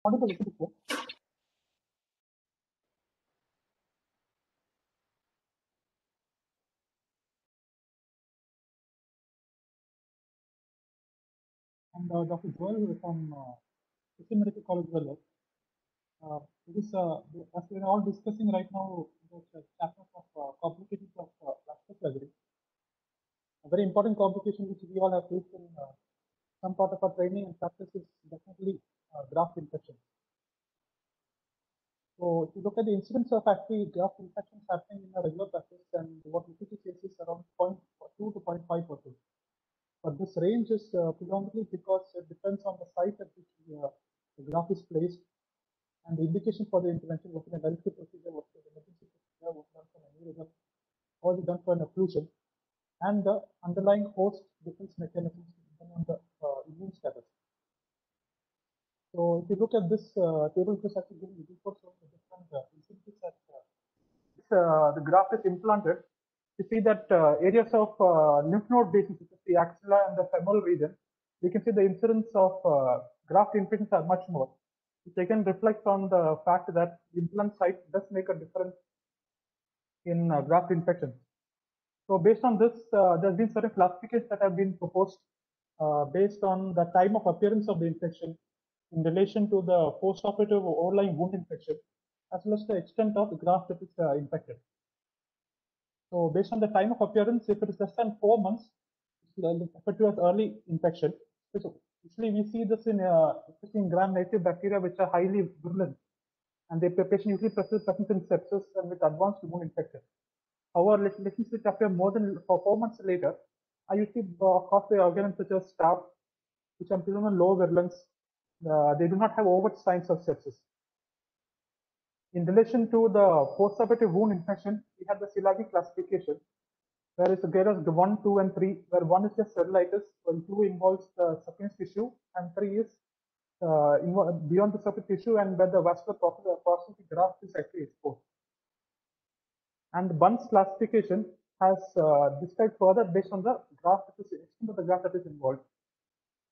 audible before. And Dr. Joel from Christian Medical College, Vellore. This, as we are all discussing right now, the chapter of complications of plastic surgery. A very important complication which we all have faced in some part of our training and practice is definitely graft infection. So if you look at the incidence of actually graft infections happening in a regular practice, and what we see is around 0.2 to 0.5%. But this range is predominantly because it depends on the site at which the graft is placed and the indication for the intervention, was it a dialysis procedure, was it an emergency procedure, was it done for an aneurysm, or was it done for an occlusion, and the underlying host defense mechanisms depending on the immune status. So if you look at this table, it is actually giving the report showing the different incidences that the graft is implanted. You see that areas of lymph node bases, such as the axilla and the femoral region, you can see the incidence of graft infections are much more. Which again reflects on the fact that the implant site does make a difference in graft infection. So based on this, there's been certain classifications that have been proposed based on the time of appearance of the infection in relation to the post-operative overlying wound infection, as well as the extent of the graft that is infected. So based on the time of appearance, if it is less than 4 months, it's referred to as early infection. So usually we see this in especially in gram-negative bacteria, which are highly virulent, and the patient usually presents in sepsis and with advanced wound infection. However, lesions which appear more than 4 months later are usually caused by organisms such as staph, which are predominantly low virulence. They do not have overt signs of sepsis. In relation to the postoperative wound infection, we have the Silagi classification, where there is 1, 2, and 3, where 1 is just cellulitis, while 2 involves the subcutaneous tissue, and 3 is beyond the subcutaneous tissue, and where the vascular process of the graft is actually exposed. And Bunn's classification has described further based on the graft that is extent of the graft that is involved.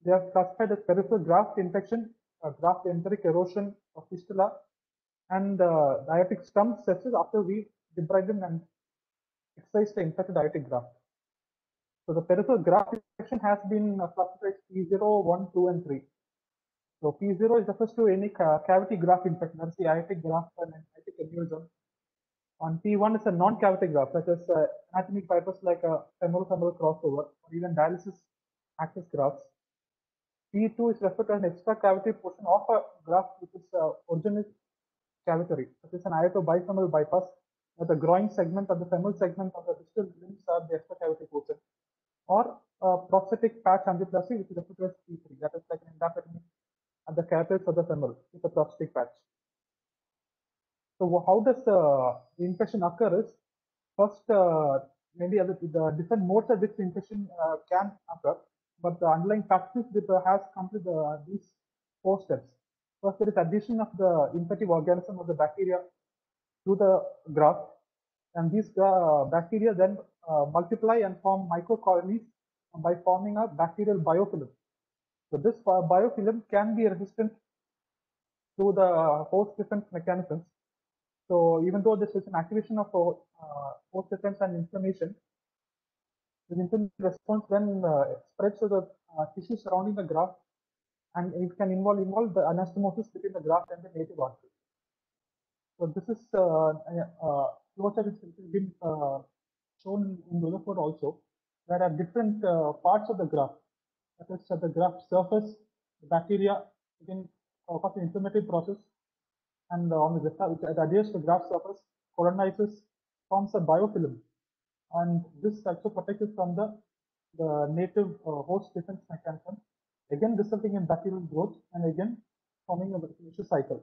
They have classified as peripheral graft infection, graft enteric erosion of fistula, and aortic stump sepsis after we debride and excise the infected aortic graft. So the peripheral graft infection has been classified as P0, 1, 2, and 3. So P0 is refers to any cavity graft infection, that's the aortic graft and aortic aneurysm. On P1 is a non-cavity graft, such as anatomic fibers like a femoral crossover or even dialysis access grafts. P2 is referred to as an extra cavity portion of a graft which is originally cavitary, such as an aortobifemoral bypass, where the groin segment or the femoral segment of the distal limbs are the extra cavity portion, or prosthetic patch angioplasty, which is referred to as P3, that is like an endarterectomy at the capillaries of the femoral with a prosthetic patch. So how does the infection occur is, first maybe the different modes at which the infection can occur, but the underlying practice has come to these 4 steps. First, there is addition of the infective organism or the bacteria to the graft, and these bacteria then multiply and form microcolonies by forming a bacterial biofilm. So this biofilm can be resistant to the host defense mechanisms. So even though this is an activation of host defense and inflammation, the inflammatory response then spreads to the tissue surrounding the graft, and it can involve the anastomosis between the graft and the native artery. So this is flowchart has been shown in Rutherford also. There are different parts of the graft. That is at the graft surface, the bacteria again cause an inflammatory process, and on the which adheres to the graft surface, colonizes, forms a biofilm, and this also protects it from the native host defense mechanism, again resulting in bacterial growth and again forming a vicious cycle.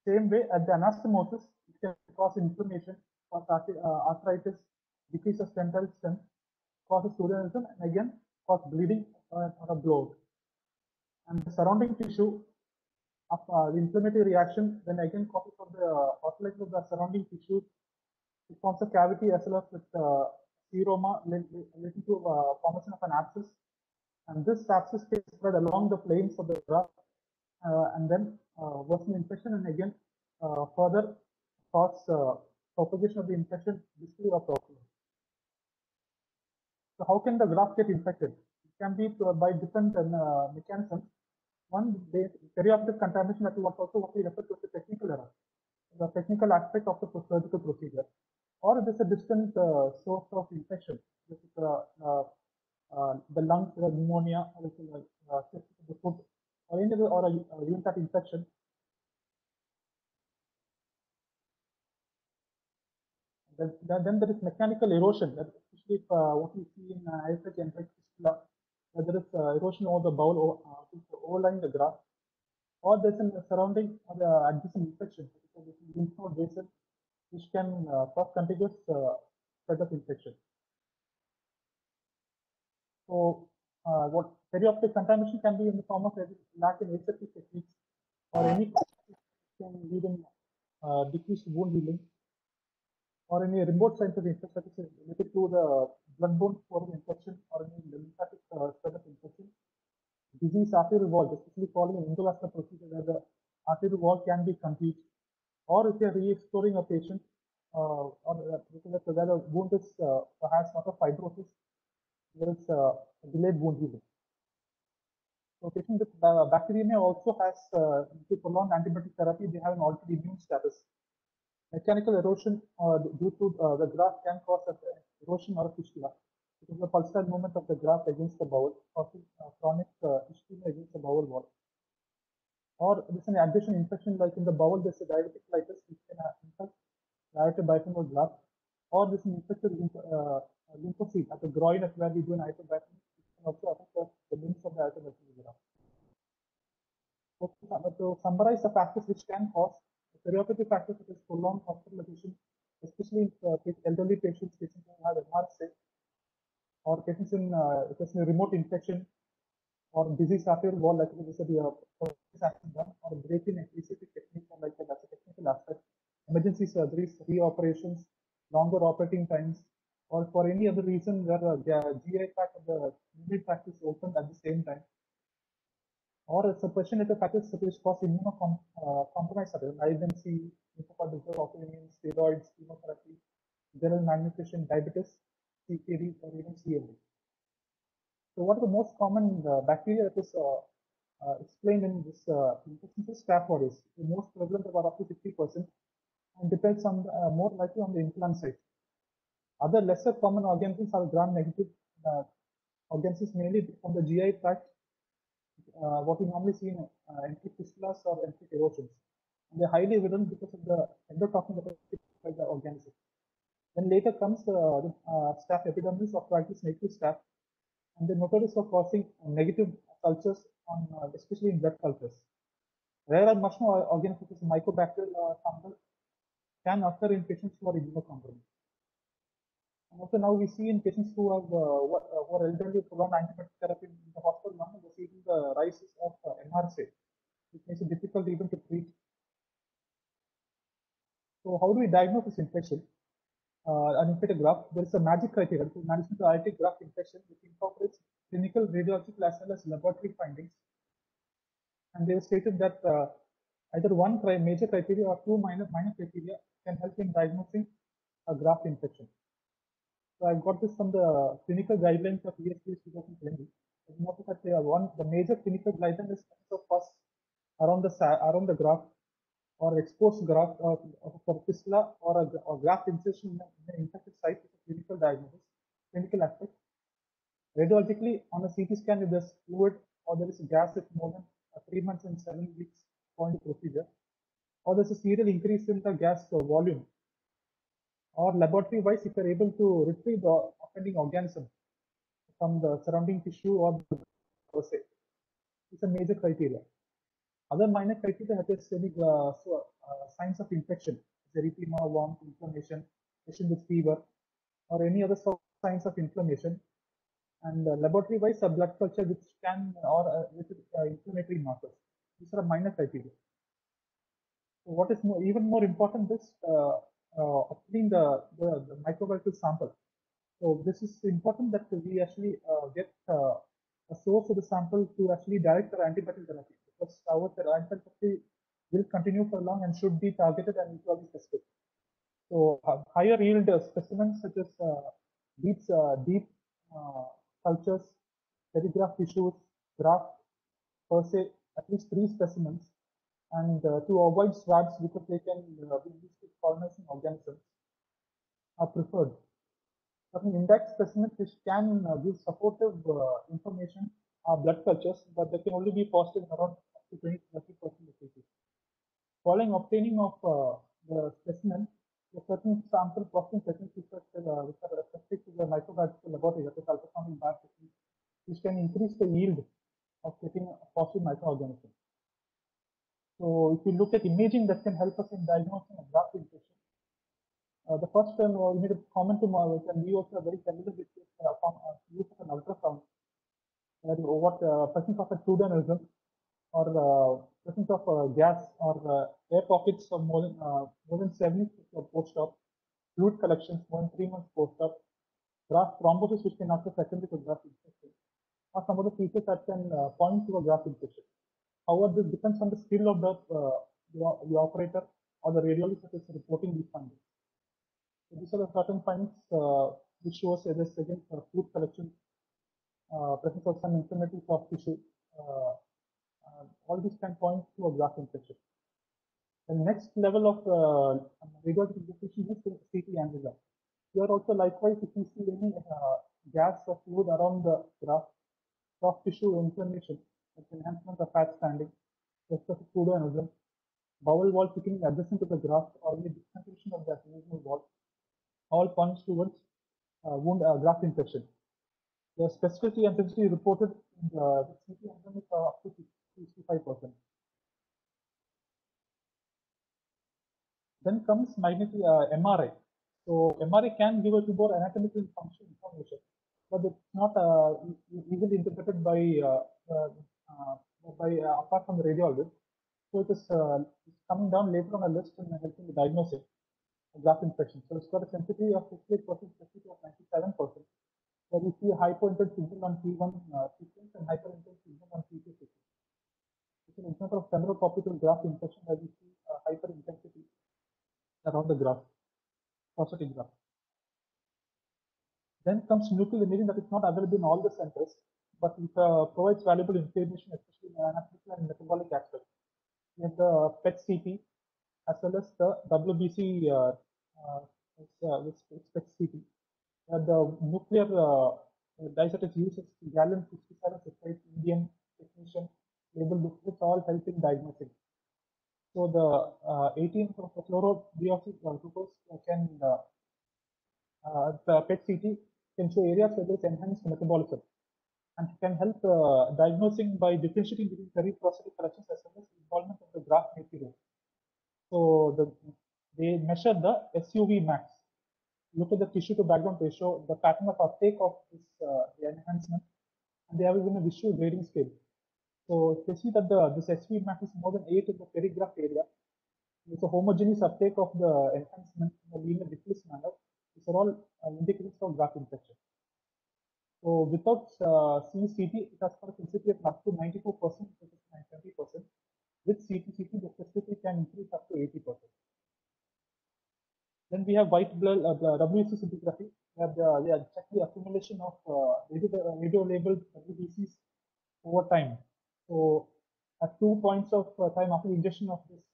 Same way, at the anastomosis, it can cause inflammation, cause arthritis, decreases tensile strength, causes pseudoaneurysm, and again cause bleeding or a blowout. And the surrounding tissue of the inflammatory reaction then again causes of the oscillation of the surrounding tissue. It forms a cavity as well as with seroma leading to formation of an abscess, and this abscess can spread along the planes of the graft and then worsen infection and again further cause propagation of the infection distally or proximally. So how can the graft get infected? It can be by different mechanisms. One, perioperative contamination that was also what we refer to as a technical error, the technical aspect of the surgical procedure, or it is a distant source of infection. This is the lungs, the pneumonia, or the foot, or any other, or a urinary infection. Then there is mechanical erosion, especially what we see in ISH enteric fistula, there is erosion over the bowel overlying the graft, or there's a surrounding or the adjacent infection, lymph node vessel, which can cause contiguous spread of infection. So, what perioperative contamination can be in the form of lack in aseptic techniques or any can lead in decreased wound healing, or any remote signs of infection that is related to the blood-borne foreign infection or any lymphatic spread of infection. Disease arterial wall, especially following an endovascular procedure where the arterial wall can be complete, or if you are re-exploring a patient or where the wound is has not of fibrosis, there is delayed wound healing. So patient with bacteremia also has prolonged antibiotic therapy. They have an altered immune status. Mechanical erosion due to the graft can cause erosion or a fistula. It is the pulsatile movement of the graft against the bowel, causing chronic ischemia against the bowel wall. Or this is an additional infection, like in the bowel, there's a diverticulitis, which can infect dilated biofemoral graft, or this is an infected lymphocyte at the groin, at where we do an dilated biofemoral, which can also affect the limbs of the dilated biofemoral graft. To summarize the factors which can cause perioperative factors such as prolonged hospitalization, especially in elderly patients who have MRSA, or patients in remote infection, or disease arterial wall, like this is or break-in aseptic technique, like that's a technical aspect, emergency surgeries, reoperations, longer operating times, or for any other reason where the GI tract of the urinary tract is opened at the same time, or a suppression of the factors which cause immunocompromise, IMC, lymphocortical, autoimmune, steroids, chemotherapy, general malnutrition, diabetes, CKD, or even CLD. So, what are the most common bacteria that is explained in this infection is Staph aureus? The most prevalent, about up to 50%, and depends on more likely on the implant site. Other lesser common organisms are gram-negative organisms, mainly from the GI tract. What we normally see in enteric fistulas or enteric erosions. And they're highly virulent because of the endotoxin that is by the organism. Then later comes the Staph epidermis or Trictis negative staph, and they're notorious for causing negative cultures on, especially in blood cultures. Rare are much more organisms such as mycobacterial or fungal can occur in patients who are immunocompromised. And also now we see in patients who have who are elderly prolonged antibiotic therapy in the hospital, now we're seeing the rise of MRSA, which makes it difficult even to treat. So how do we diagnose this infection? An infected graft, there is a magic criteria to management of IIT graft infection, which incorporates clinical, radiological, as well as laboratory findings. And they have stated that either one major criteria or two minor criteria can help in diagnosing a graft infection. So I've got this from the clinical guidelines of ESPS 2020. Notice that the major clinical guideline is of pus around the graft, or exposed graft, or for fistula, or a graft incision in an infected site is a clinical diagnosis, clinical aspect. Radiologically, on a CT scan, if there's fluid or there is a gas with more than 3 months and 7 weeks following the procedure, or there's a serial increase in the gas volume, or laboratory-wise, if you're able to retrieve the offending organism from the surrounding tissue or the process, it's a major criteria. Other minor criteria such as any signs of infection, erythema, warmth, inflammation, patient with fever, or any other signs of inflammation, and laboratory-wise, a blood culture which can or with inflammatory markers. These are minor criteria. So what is even more important is obtaining the microbial sample. So this is important that we actually get a source of the sample to actually direct our antibiotic therapy, because our antibiotic will continue for long and should be targeted and equally specific. So higher yield specimens such as deep cultures, telegraph tissues, graft per se, at least 3 specimens, and to avoid swabs because they can be used with colonizing organisms are preferred. Certain index specimens which can give supportive information are blood cultures, but they can only be positive in around up to 20-30% of cases. Following obtaining of the specimen, a certain sample processing techniques which are specific to the microbiological laboratory, that is ultrasonic biopsy technique, which can increase the yield of getting a positive microorganism. So if you look at imaging, that can help us in diagnosing a graft infection. The first one we made a comment to and we also are very familiar with this use of an ultrasound. What presence of a crude aneurysm or presence of gas or air pockets of more than 7 weeks post-op, fluid collections more than 3 months post-op, graft thrombosis which can occur secondary to graft infection, are some of the features that can point to a graft infection. However, this depends on the skill of the operator or the radiologist that is reporting these findings. So these are the certain findings which shows this again fluid collection, presence of some inflammatory soft tissue. All these can point to a graft infection. The next level of radiological investigation is CT angiogram. Here also likewise, if you see any gas or fluid around the graft, soft tissue inflammation, like enhancement of fat standing, excessive fluid aneurysm, bowel wall thickening adjacent to the graft, or any discontinuation of the aneurysmal wall, all points towards wound graft infection. The specificity and intensity reported in the CT angiogram is up to 65%. Then comes magnetic MRI. So MRI can give us more anatomical function information, but it's not easily interpreted by apart from the radiologist. So it is coming down later on a list and helping the diagnosis of graft infection. So it's got a sensitivity of 68%, specificity of 97%. Where we see a hypointense signal on T1 sequence and hyperintense signal on T2 sequence. It's an example of femoral popliteal graft infection where we see hyperintensity around the graft, prosthetic graft. Then comes nuclear imaging that is not available in all the centers, but it provides valuable information, especially in anatomical and metabolic aspects. We have the PET-CT as well as the WBC PET-CT. The nuclear dyes that is used is gallium 6768 Indian technician labeled, which all help in diagnosing. So the 18 fluorodeoxy glucose can the PET-CT can show areas where there is enhanced metabolism and can help diagnosing by differentiating between periprosthetic collections as well as involvement of the graft material. So they measure the SUV max. Look at the tissue to background ratio, the pattern of uptake of this the enhancement, and they have even a visual grading scale. So if they see that this SUV max is more than 8 in the perigraft area, it's a homogeneous uptake of the enhancement in a linear diffuse manner. These are all indicators of graft infection. So without CCT, it has got a sensitivity of up to 94%, which is 20%. With CT, the specificity can increase up to 80%. Then we have white blood WBC scintigraphy. We have checked the accumulation of radio-labeled WBCs over time. So at 2 points of time after the injection of this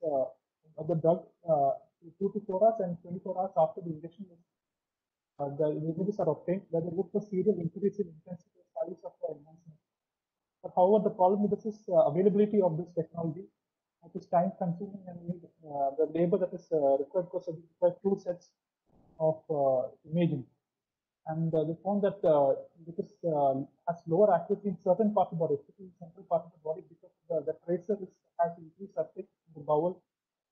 of the drug, 2 to 4 hours and 24 hours after the injection, the images are obtained, where they look for serial increase in intensity of size of the enhancement. But however, the problem with this is availability of this technology. It is time consuming and need the labor that is required because it requires 2 sets of imaging. And they found that this has lower accuracy in certain parts of the body, especially in central part of the body, because the tracer has increased uptake in the bowel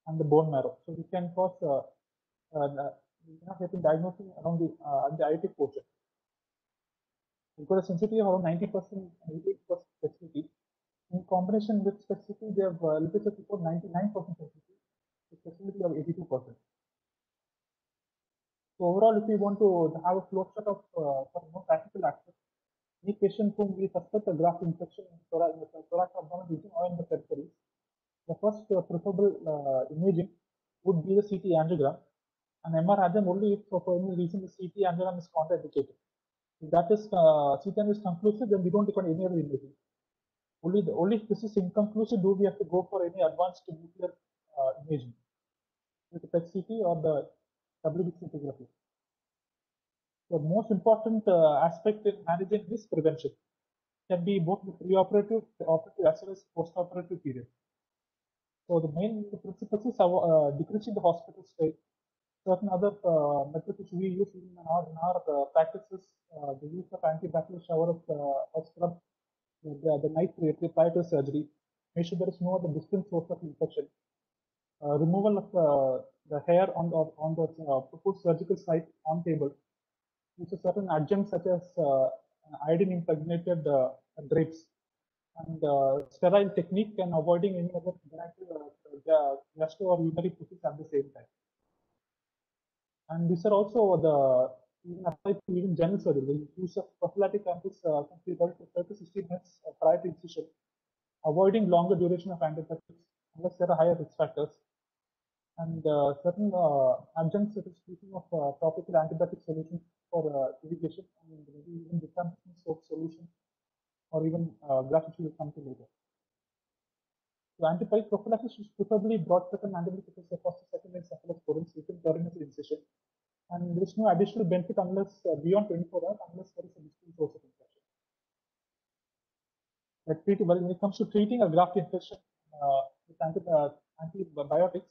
and the bone marrow. So it can cause we cannot help in diagnosing around the aortic portion. We've got a sensitivity of around 90% and 88% specificity. In combination with specificity, they have literature report 99% sensitivity, with specificity of 82%. So overall, if we want to have a flow chart of for more practical access, any patient whom we suspect a graft infection in the thorax abdomen region or in the periphery, the first preferable imaging would be the CT angiogram, and MR angiogram only if for any reason the CT angiogram is contraindicated. If that is CT angiogram is conclusive, then we don't require any other imaging. Only if this is inconclusive do we have to go for any advanced nuclear imaging with the PET-CT or the WBC scintigraphy. The most important aspect in managing this prevention can be both the preoperative, operative as well as post-operative period. So the main principle is decreasing the hospital stay. Certain other methods which we use in our practices, the use of antibacterial shower of scrub the night prior to surgery. Make sure there is no other distant source of infection. Removal of the hair on the proposed surgical site on table. Use of certain adjuncts such as iodine impregnated drapes and sterile technique and avoiding any other gastro or urinary procedures at the same time. And these are also even applied to even general surgery. The use of prophylactic antibiotics can be 30 to 60 minutes prior to incision, avoiding longer duration of antibiotics unless there are higher risk factors. And certain adjuncts, such as speaking of topical antibiotic solutions for irrigation and maybe even decontamination soap solution, or even graphics will come to later. So antibiotic prophylaxis is preferably broad-spectrum antibiotics such as the first and second line cephalosporins within perineal incision, and there is no additional benefit unless beyond 24 hours unless there is a distinct source of infection. When it comes to treating a graft infection with antibiotics,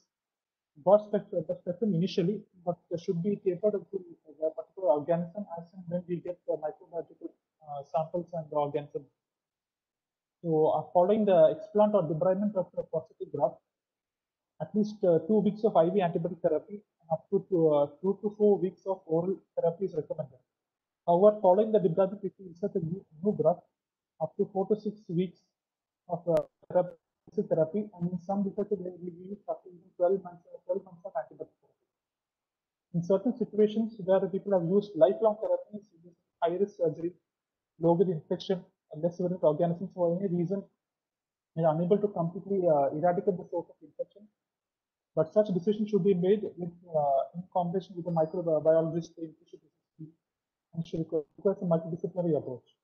broad spectrum initially, but should be tapered to a particular organism as and when we get microbiological samples and the organism. So following the explant or debridement of the prosthetic graft, at least 2 weeks of IV antibiotic therapy and up to 2 to 4 weeks of oral therapy is recommended. However, following the debridement, if we insert a new graft, up to 4 to 6 weeks of therapy, and in some research we use up to even 12 months of antibiotic therapy. In certain situations where people have used lifelong therapies, high-risk surgery, low-grade infection, less virulent organisms for any reason, they are unable to completely eradicate the source of infection. But such decisions should be made in combination with the microbiologist and should require a multidisciplinary approach.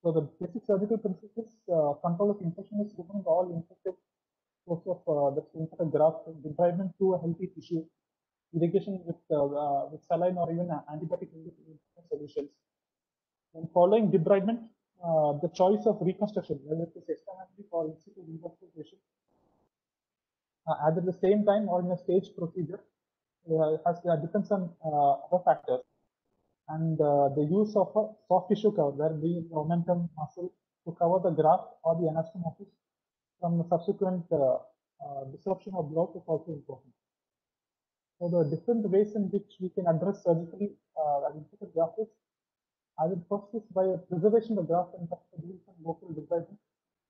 So the basic surgical principles, control of infection is removing all infected source of the infected graft, debridement to a healthy tissue, irrigation with saline or even antibiotic solutions. And following debridement, the choice of reconstruction, whether it is externally or in situ revascularization, either at the same time or in a stage procedure, depends on other factors. And the use of a soft tissue cover, where the momentum muscle to cover the graft or the anastomosis from the subsequent disruption of blood is also important. So the different ways in which we can address surgically infected graft is, either first is by preservation of the graft and doing some local debridement,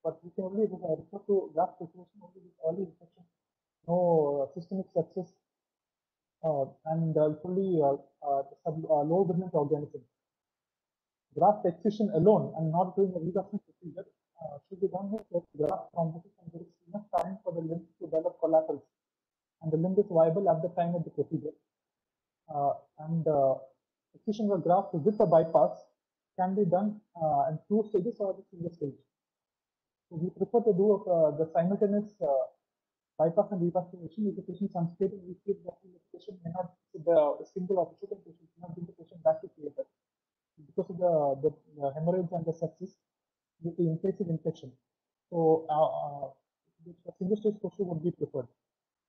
but we can only refer to graft preservation only with early infection, no systemic sepsis, and fully low virulent organism. Graft excision alone and not doing a reduction procedure should be done with graft thrombosis, and there is enough time for the limb to develop collaterals, and the limb is viable at the time of the procedure. Excision of graft with a bypass can be done in 2 stages or the single stage. So we prefer to do the simultaneous bypass and revascularization. If the patient is unstable, we feel that the patient may not, the single operative patient may not bring the patient back to theater because of the hemorrhage and the sepsis with the invasive infection. So the single stage procedure would be preferred.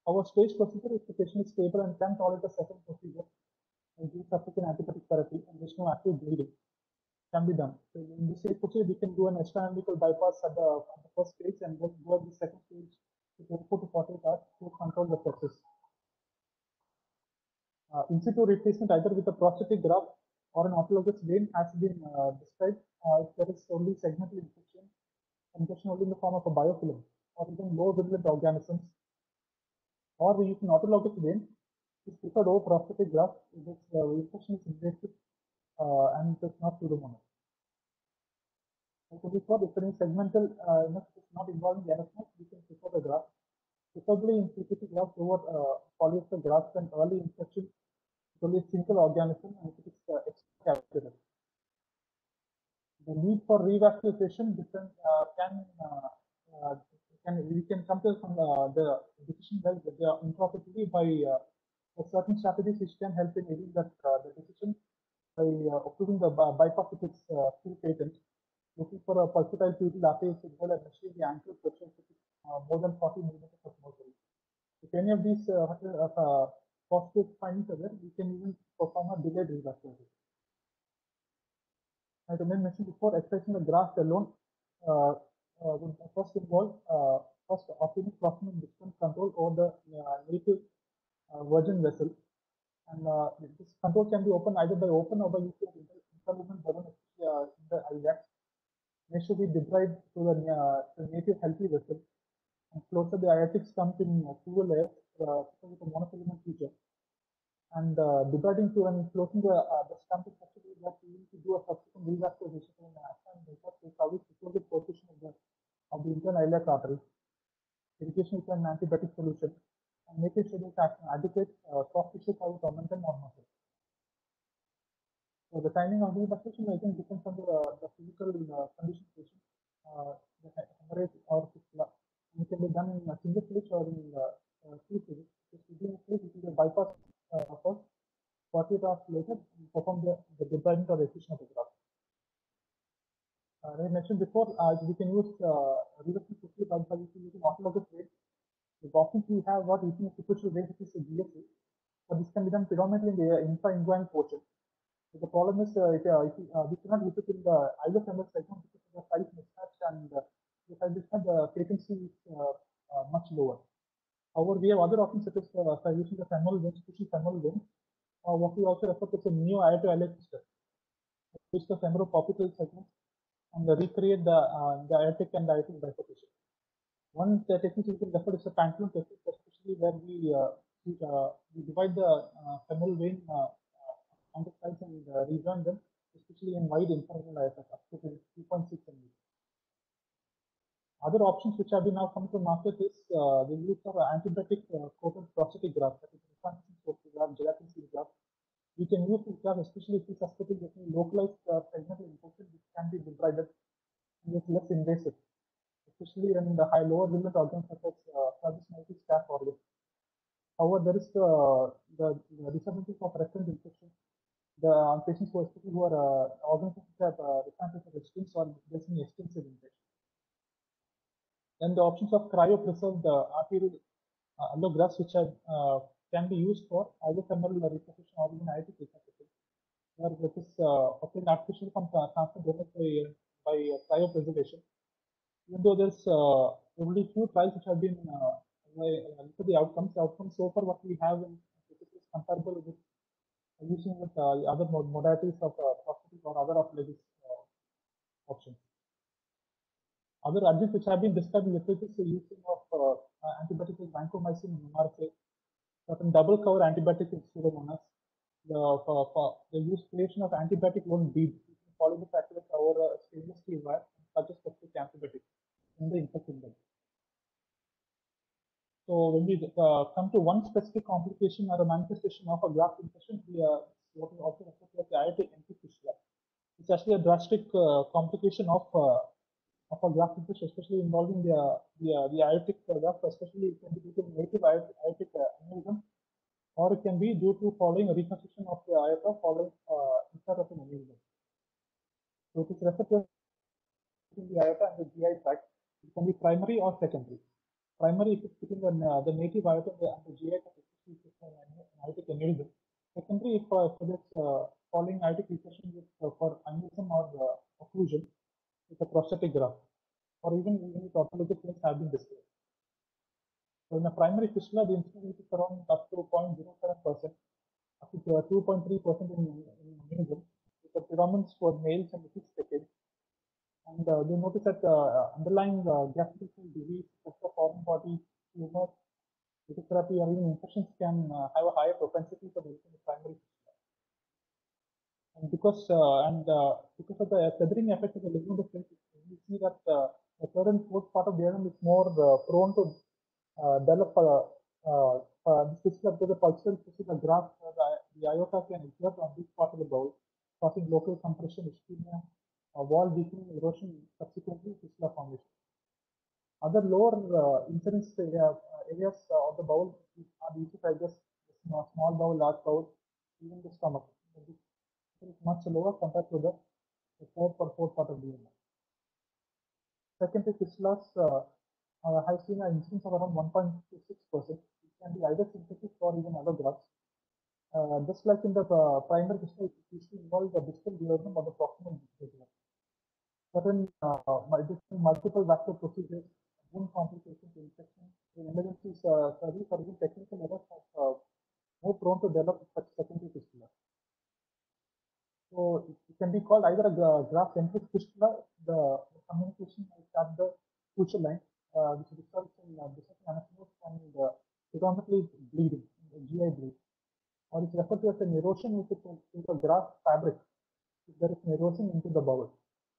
Our stage procedure, if the patient is stable and can tolerate a second procedure and give subsequent antibiotic therapy and there's no active bleeding, can be done. So in this stage procedure, we can do an extraumbilical bypass at the first stage and then go at the second stage to 24 to 48 hours to control the sepsis. In situ replacement either with a prosthetic graft or an autologous vein has been described if there is only segmental infection only in the form of a biofilm or even low virulent organisms, or we use an autologous vein is preferred over prosthetic graft if this infection is invasive and it is not pseudomonas. So before, if any segmental is not involving the NF node, we can prefer the graft. Preferably in PPT graft over polyester graft and early infection, it's only a single organism and it is extra. The need for revascularization different we can compare from the decision well that they are interoperability by certain strategies which can help in aiding that the decision by approving the bypass if it's still patent. Looking for a pulsatile PUD latte signal and measuring the ankle pressure more than 40 millimeters of mercury. If any of these positive findings are there, we can even perform a delayed revascularization. As I mentioned before, extracting the graft alone would first involve optimal proximal distance control over the native virgin vessel. And this control can be open either by open or by using interluminal balloon in the iliac. They should be deprived to the native healthy vessel. And closer the aortics comes in two layers with a monofilament feature. And dividing to and closing the stump is actually that we need to do a subsequent revascularization in and because we establish the position of the internal iliac artery. Irrigation with an antibiotic solution and making sure that adequate soft tissue cover momentum or muscle. So the timing of revascularization I think depends on the physical condition patient, the hemorrhage or fistula. And it can be done in a single stage or in two stages. If we do it is a bypass first. 40 hours later, perform the debridement or effusion of the graft. As I mentioned before, we can use reversing quickly by using autologous rate. Often we have what we think superficial rate, which is a GSA, but this can be done predominantly in the infra-inguinal portion. So the problem is we cannot use it in the ilofemoral segment because of the size mismatch and the patency is much lower. However, we have other options such as using the femoral vein, especially femoral vein. What we also refer to as a neo-aortic system, which the femoral-popliteal segment and recreate the aortic and aortic bifurcation. One technique we can refer to is a pantaloon technique, especially where we divide the femoral vein on the sides and rejoin them, especially in wide infrared aorta up to 2.6 mm. Other options which have been now come to market is the use of antibiotic coated prosthetic graft, that is gelatin seal graft. We can use this graft especially if we suspect it getting localized segmental infection, which can be debrided and is less invasive, especially in the lower limit organs such as cervix, staph organ. However, there is the disadvantage of recurrent infection. The patients who are organs which have recurrent resistance or there's an extensive infection. Then the options of cryopreserved arterial allografts, which can be used for either femoral resuscitation or even aortic resuscitation, where this is obtained artificially from transfer donors by cryopreservation. Even though there's only few trials which have been look at the outcomes. The outcomes so far what we have in is comparable with using with other modalities of prosthetic or other autologous options. Other agents which have been described in literature is the using of antibiotics like vancomycin and MRSA, certain double cover antibiotics in pseudomonas, the use creation of antibiotic loan beads, polymethacrylate over a stainless steel wire, such as specific antibiotics in the infected bed. So when we come to one specific complication or a manifestation of a graft infection, we what we also refer to as the aortic entry fistula. It's actually a drastic complication of a graft infection, especially involving the aortic graft, especially it can be due to native aortic aneurysm, or it can be due to following a reconstruction of the aorta following intracarpal aneurysm. So it is referred to in the aorta and the GI tract. It can be primary or secondary. Primary if it's between the native aorta and the GI tract, especially aortic aneurysm. Secondary if for this following aortic recession with for aneurysm or occlusion with a prosthetic graft, or even if autologous things have been described. So in a primary fistula, the incidence is around up to 0.07%, up to 2.3% in aneurysm, with the predominance for males and 6 decades. And they notice that underlying gastrointestinal disease, foreign body, tumors, physiotherapy, or even infections can have a higher propensity for developing the primary fistula. And because of the tethering effect of the ligament of see that the third and fourth part of the diagram is more prone to develop this is like the pulsar. This is a graph where the iota can exert on this part of the bowl, causing local compression, ischemia, wall weakening, erosion, subsequently fistula formation. Other lower incidence areas of the bowel are the esophagus, small bowel, large bowel, even the stomach. This is much lower compared to the third or fourth part of the diagram. Secondary fistulas have seen an incidence of around 1.26%. It can be either synthetic or even allografts. Just like in the primary fistula, it usually involves the distal duodenum or the proximal duodenum. Certain multiple vascular procedures, wound complications, infection, emergency service, or even technical errors are more prone to develop such secondary fistula. So it can be called either a graft centric fistula. The communication is at the crucial line, which results in dissection anastomosis and predominantly bleeding, GI bleed, or it's referred to as an erosion if it's into a graft fabric. If there is an erosion into the bowel,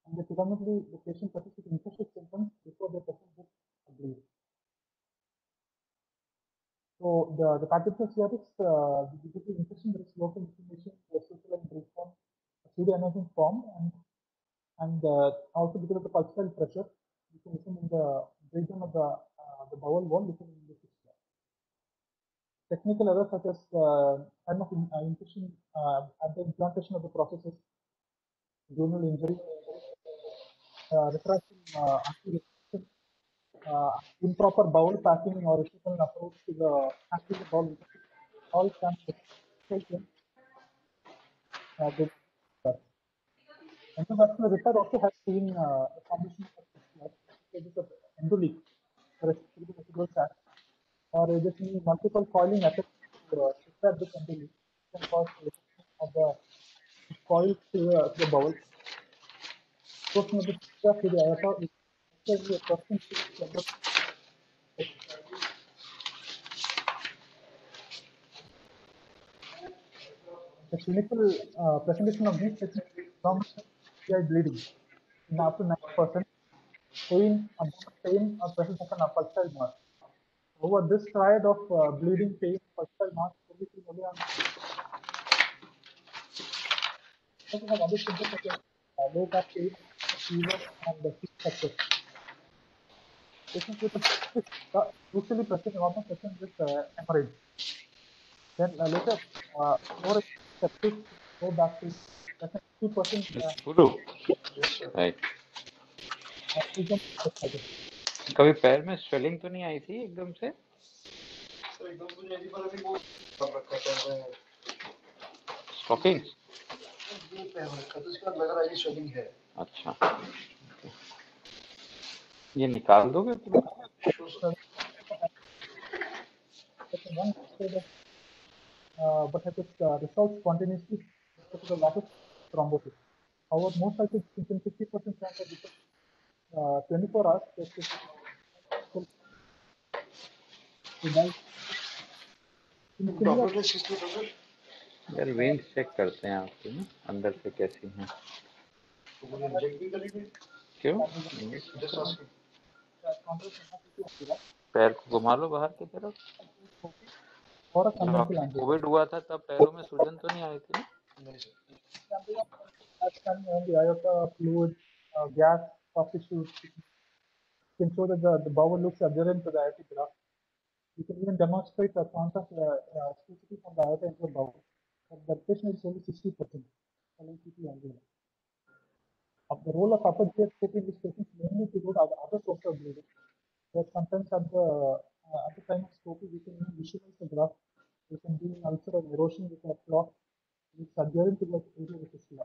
and predominantly the patient presents with infectious symptoms before they present with a bleed. So the pathogens here is due to infection, there is local inflammation, the social and reform, pseudoaneurysm form, and also because of the pulsatile pressure, you can listen in the region of the bowel wall, listen in the fistula. Technical errors such as time of infection at the implantation of the processes, dural injury, retraction, improper bowel packing or reciprocal approach to the packing the bowel, all can result in endovascular repair also has seen a formation of stages of endoleak, residual sac, or just multiple coiling effects to repair this endoleak can cause of the coil to the bowel. Portion of the to the aorta is a person the clinical presentation of these patients is GI bleeding in up to 90%. Pain, abdominal pain, or presence of an pulsatile mass. Over this triad of bleeding, pain, pulsatile mass, only on have other symptoms such as low back pain, fever, and sleep success. Patients with usually present almost present with hemorrhage. Then later, more septic, low back pain, 50%. Guru, right. कभी पैर में swelling तो नहीं आई थी एकदम से? Stocking? अच्छा, ये निकाल दोगे तुम? But it resolves spontaneously because of the lack of thrombosis. However, most likely within 50% chance of 24 hours, यार वेन्स चेक करते हैं आपके ना अंदर से कैसी हैं? क्यों? पैर को घुमा लो बाहर की तरफ। कोविड हुआ था तब पैरों में सूजन तो नहीं आई थी? fluid, gas, soft tissue, can show that the bowel looks adherent to the aortic graft. You can even demonstrate the contact specifically from the aorta into the bowel. But the patient is only 60%. The role of upper GI protein in this patient is mainly to do other sources of bleeding. But sometimes at the time of scoping, we can visualize the graft. We can do an ulcer or erosion with a clot. It's adherent to the area of the fistula.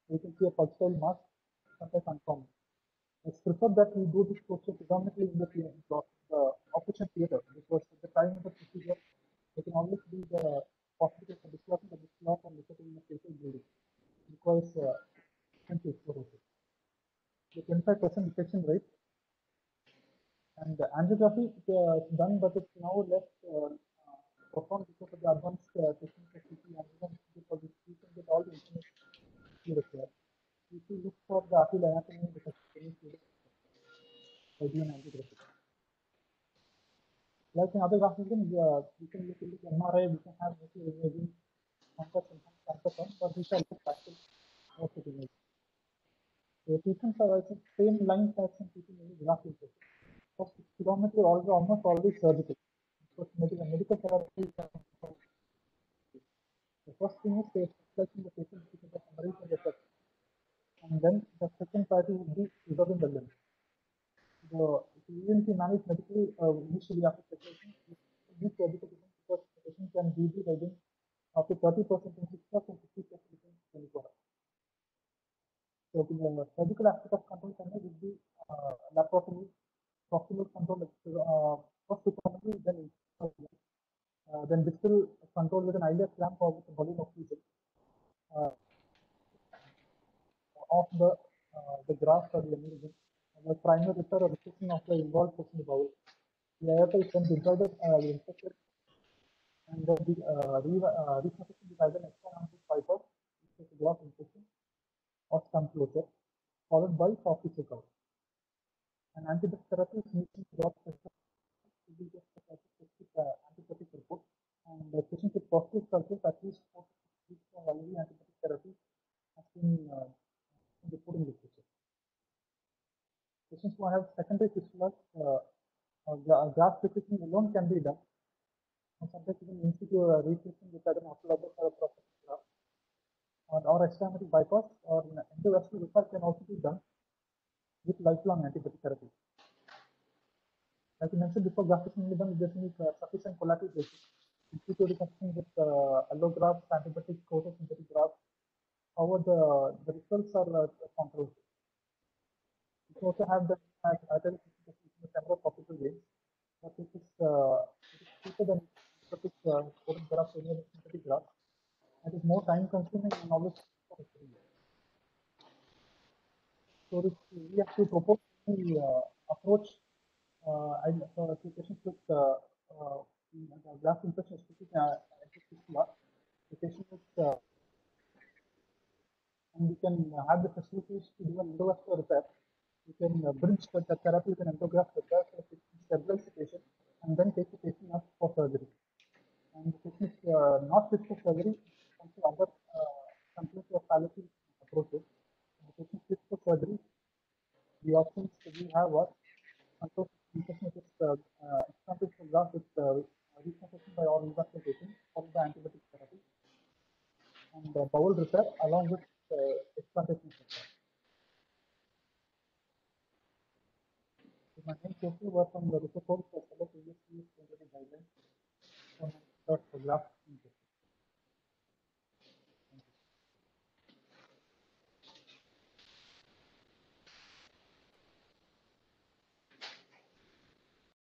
We can see a pulsatile mass, sometimes uncommon. It's preferred that we do this procedure predominantly in the operation theater, because at the time of the procedure, we can always do the possibility of disclosing of the clot and detecting the facial bleeding. Because the 25% detection rate, and the angiography is done, but it's now less performed because of the advanced techniques of CT, and even because you can get all the information you require. If you look for the arterial anatomy, the by doing antigraphic. Like in other graph engine, we can look at MRI, we can have imaging, campus and campus, but these are less practical output image. So treatments are also same lines as in treating any graph interface. First, predominantly almost always surgical. Because medical therapy is the first thing is stabilizing the patient because of hemorrhage and the and then the second priority would be resolving the limb. The ENT managed medically initially after speculation these surgical treatments because the patient can easily regain up to 30% in 6 hours and 50% in 24 hours. So the surgical aspect of control center would be laparotomy, proximal control, first predominantly, then distal control with an iliac clamp or with a balloon occlusion of the graft or the aneurysm. The primary repair or restriction of the involved portion of the bowel. The aorta is then divided, infected, and then the reconstruction is either an extra ampute bypass, which is a graft infection, or stump closure, followed by soft tissue cover. And antibiotic therapy is used in graft infection to be just a specific antibiotic report. And the patients with prostate cultures at least 4 to 6 weeks of IV antibiotic therapy has been reported in literature. Patients who have secondary fistulas, graft replacement alone can be done. And sometimes even institute replacement with either autologous or a prosthetic graft, or extremity bypass or endovascular repair can also be done with lifelong antibiotic therapy. Like I mentioned before, graft is only done if there's any sufficient collateral basis. Institute reconstruction with allografts, antibiotic coated synthetic grafts. However, the results are controversial. We also have the several topical ways, but it is cheaper than synthetic coated graft, synthetic graft. It is more time consuming and always. So we have to propose the approach to patients with graft infection, especially the patient with, and we can have the facilities to do an endovascular repair. We can bridge the therapy with an endograft repair so that stabilize the patient and then take the patient up for surgery. And the patient is not fit for surgery, also other completely or palliative approaches. The patient fit for surgery, the options we have are control infection with expansion graft with reconstruction by oral investigation, followed by antibiotic therapy, and bowel repair along with explantation repair. So my main sources were from the reports as well as previously guidelines for graft infection.